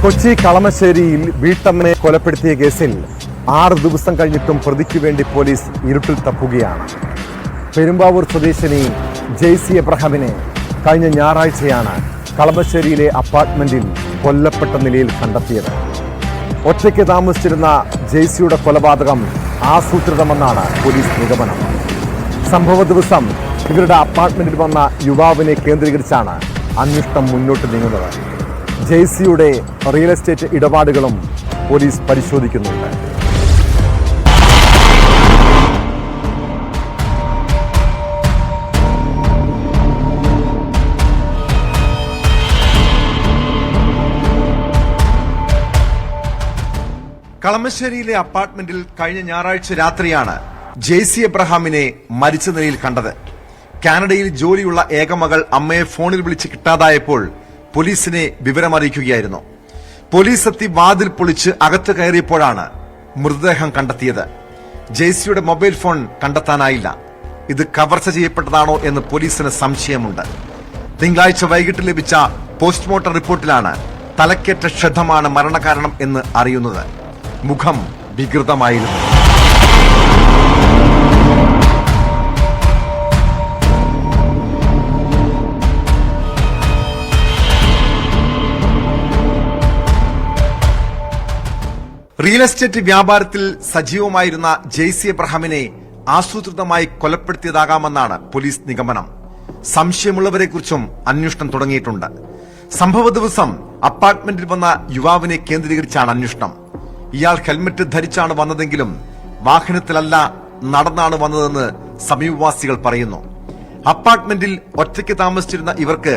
കൊച്ചി കളമശ്ശേരിയിൽ വീട്ടമ്മയെ കൊലപ്പെടുത്തിയ കേസിൽ 6 ദിവസം കഴിഞ്ഞിട്ടും പ്രതിക്ക് വേണ്ടി പോലീസ് ഇരുട്ടിൽ തപ്പുകയാണ്. പെരുമ്പാവൂർ സ്വദേശിനി ജെയ്സി എബ്രഹാമിനെ കഴിഞ്ഞ ഞായറാഴ്ചയാണ് കളമശ്ശേരിയിലെ അപ്പാർട്ട്മെന്റിൽ കൊല്ലപ്പെട്ട നിലയിൽ കണ്ടെത്തിയത്. ഒറ്റയ്ക്ക് താമസിച്ചിരുന്ന ജെയ്സിയുടെ കൊലപാതകം ആസൂത്രിതമെന്നാണ് പോലീസ് നിഗമനം. സംഭവ ദിവസം ഇവരുടെ അപ്പാർട്ട്മെന്റിൽ വന്ന യുവാവിനെ കേന്ദ്രീകരിച്ചാണ് അന്വേഷണം മുന്നോട്ട് നീങ്ങുന്നത്. ജെയ്സിയുടെ റിയൽ എസ്റ്റേറ്റ് ഇടപാടുകളും പോലീസ് പരിശോധിക്കുന്നുണ്ട്. കളമശ്ശേരിയിലെ അപ്പാർട്ട്മെന്റിൽ കഴിഞ്ഞ ഞായറാഴ്ച രാത്രിയാണ് ജെയ്സി എബ്രഹാമിനെ മരിച്ച നിലയിൽ കണ്ടത്. കാനഡയിൽ ജോലിയുള്ള ഏകമകൾ അമ്മയെ ഫോണിൽ വിളിച്ച് കിട്ടാതായപ്പോൾ പോലീസിനെ വിവരമറിയിക്കുകയായിരുന്നു. പോലീസ് എത്തി വാതിൽ പൊളിച്ച് അകത്ത് കയറിയപ്പോഴാണ് മൃതദേഹം കണ്ടെത്തിയത്. ജെയ്സിയുടെ മൊബൈൽ ഫോൺ കണ്ടെത്താനായില്ല. ഇത് കവർച്ച ചെയ്യപ്പെട്ടതാണോ എന്ന് പോലീസിന് സംശയമുണ്ട്. തിങ്കളാഴ്ച വൈകിട്ട് ലഭിച്ച പോസ്റ്റ്മോർട്ടം റിപ്പോർട്ടിലാണ് തലക്കേറ്റ ക്ഷതമാണ് മരണകാരണം എന്ന് അറിയുന്നത്. മുഖം വികൃതമായിരുന്നു. റിയൽ എസ്റ്റേറ്റ് വ്യാപാരത്തിൽ സജീവമായിരുന്ന ജെയ്സി എബ്രഹാമിനെ ആസൂത്രിതമായി കൊലപ്പെടുത്തിയതാകാമെന്നാണ് പോലീസ് നിഗമനം. സംശയമുള്ളവരെക്കുറിച്ചും അന്വേഷണം തുടങ്ങിയിട്ടുണ്ട്. സംഭവ ദിവസം അപ്പാർട്ട്മെന്റിൽ വന്ന യുവാവിനെ കേന്ദ്രീകരിച്ചാണ് അന്വേഷണം. ഇയാൾ ഹെൽമറ്റ് ധരിച്ചാണ് വന്നതെങ്കിലും വാഹനത്തിലല്ല, നടന്നാണ് വന്നതെന്ന് സമീപവാസികൾ പറയുന്നു. അപ്പാർട്ട്മെന്റിൽ ഒറ്റയ്ക്ക് താമസിച്ചിരുന്ന ഇവർക്ക്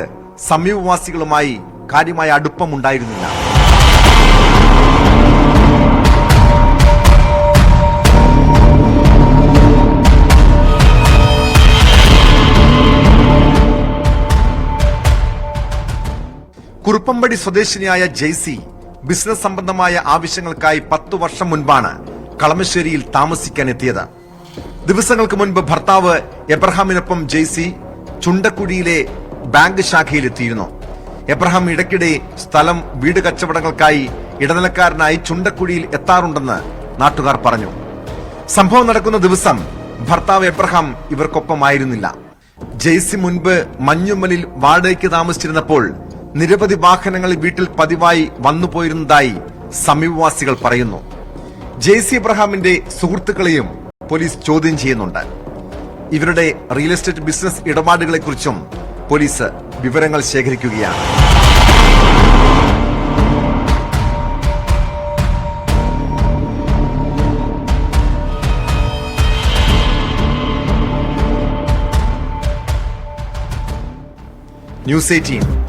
സമീപവാസികളുമായി കാര്യമായ അടുപ്പമുണ്ടായിരുന്നില്ല. കുറുപ്പമ്പടി സ്വദേശിനിയായ ജെയ്സി ബിസിനസ് സംബന്ധമായ ആവശ്യങ്ങൾക്കായി 10 വർഷം മുൻപാണ് കളമശ്ശേരിയിൽ താമസിക്കാൻ എത്തിയത്. ദിവസങ്ങൾക്ക് മുൻപ് ഭർത്താവ് എബ്രഹാമിനൊപ്പം ജെയ്സി ചുണ്ടക്കുഴിയിലെ ബാങ്ക് ശാഖയിലെത്തിയിരുന്നു. എബ്രഹാം ഇടയ്ക്കിടെ സ്ഥലം, വീട് കച്ചവടങ്ങൾക്കായി ഇടനിലക്കാരനായി ചുണ്ടക്കുഴിയിൽ എത്താറുണ്ടെന്ന് നാട്ടുകാർ പറഞ്ഞു. സംഭവം നടക്കുന്ന ദിവസം ഭർത്താവ് എബ്രഹാം ഇവർക്കൊപ്പമായിരുന്നില്ല. ജെയ്സി മുൻപ് മഞ്ഞുമ്മലിൽ വാടകയ്ക്ക് താമസിച്ചിരുന്നപ്പോൾ നിരവധി വാഹനങ്ങൾ വീട്ടിൽ പതിവായി വന്നുപോയിരുന്നതായി സമീപവാസികൾ പറയുന്നു. ജെയ്സി എബ്രഹാമിന്റെ സുഹൃത്തുക്കളെയും പോലീസ് ചോദ്യം ചെയ്യുന്നുണ്ട്. ഇവരുടെ റിയൽ എസ്റ്റേറ്റ് ബിസിനസ് ഇടപാടുകളെക്കുറിച്ചും പോലീസ് വിവരങ്ങൾ ശേഖരിക്കുകയാണ്. ന്യൂസ് 18